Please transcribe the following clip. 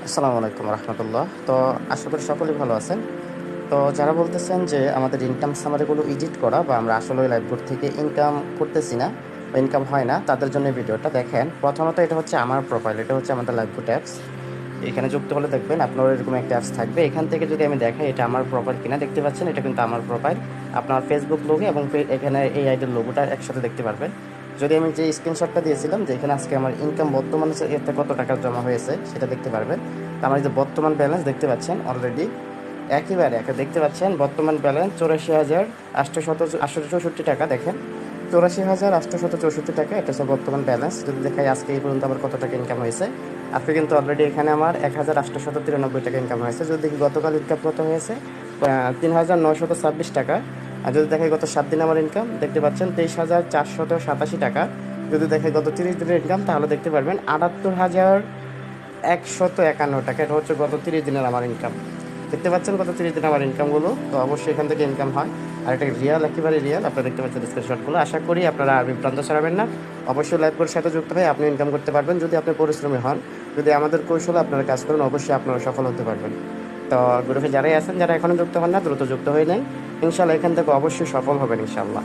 আসসালামু আলাইকুম রহমতুল্লাহ। তো আশা করি সকলেই ভালো আছেন। তো যারা বলতেছেন যে আমাদের ইনকাম সামারিগুলো এডিট করা বা আমরা আসলে ওই লাইভবোর্ড থেকে ইনকাম করতেছি না বা ইনকাম হয় না, তাদের জন্য এই ভিডিওটা দেখেন। প্রথমত এটা হচ্ছে আমার প্রোফাইল, এটা হচ্ছে আমাদের লাইভবোর্ড অ্যাপস। এখানে যুক্ত হলে দেখবেন আপনার এরকম একটা অ্যাপস থাকবে। এখান থেকে যদি আমি দেখাই এটা আমার প্রোফাইল কিনা, দেখতে পাচ্ছেন এটা কিন্তু আমার প্রোফাইল। আপনার ফেসবুক লোগো এবং এখানে এই আইডির লোগোটা একসাথে দেখতে পারবেন। যদি আমি যে স্ক্রিনশটটা দিয়েছিলাম যে এখানে আজকে আমার ইনকাম বর্তমানে এতে কত টাকা জমা হয়েছে সেটা দেখতে পারবেন। তো আমার এই যে বর্তমান ব্যালেন্স দেখতে পাচ্ছেন অলরেডি একেবারে একে দেখতে পাচ্ছেন বর্তমান ব্যালেন্স 84,864 টাকা। দেখেন 84,864 টাকা, এটা হচ্ছে বর্তমান ব্যালেন্স। যদি দেখাই আজকে এই পর্যন্ত আবার কত টাকা ইনকাম হয়েছে, আজকে কিন্তু অলরেডি এখানে আমার 1,893 টাকা ইনকাম হয়েছে। যদি দেখি গতকাল ইনকাম কত হয়েছে, 3,926 টাকা। আর যদি দেখাই গত 7 দিন আমার ইনকাম দেখতে পাচ্ছেন 23,487 টাকা। যদি দেখাই গত 30 দিনের ইনকাম তাহলে দেখতে পারবেন 78,151 টাকা। এটা হচ্ছে গত 30 দিনের আমার ইনকাম। দেখতে পাচ্ছেন গত 30 দিন আমার ইনকামগুলো। তো অবশ্যই এখান থেকে ইনকাম হয়, আর এটা রিয়াল, একেবারে রিয়াল। আপনারা দেখতে পাচ্ছেন স্ক্রিনশটগুলো। আশা করি আপনারা আর বিভ্রান্ত ছড়াবেন না। অবশ্যই লাইভগুলোর সাথে যুক্ত হয়ে আপনি ইনকাম করতে পারবেন যদি আপনি পরিশ্রমী হন। যদি আমাদের কৌশলে আপনারা কাজ করেন, অবশ্যই আপনারা সফল হতে পারবেন। তো গ্রুপে যারাই আছেন, যারা এখনও যুক্ত হন না, দ্রুত যুক্ত হয়ে নেন। ইনশাল্লাহ এখান থেকে অবশ্যই সফল হবেন ইনশাল্লাহ।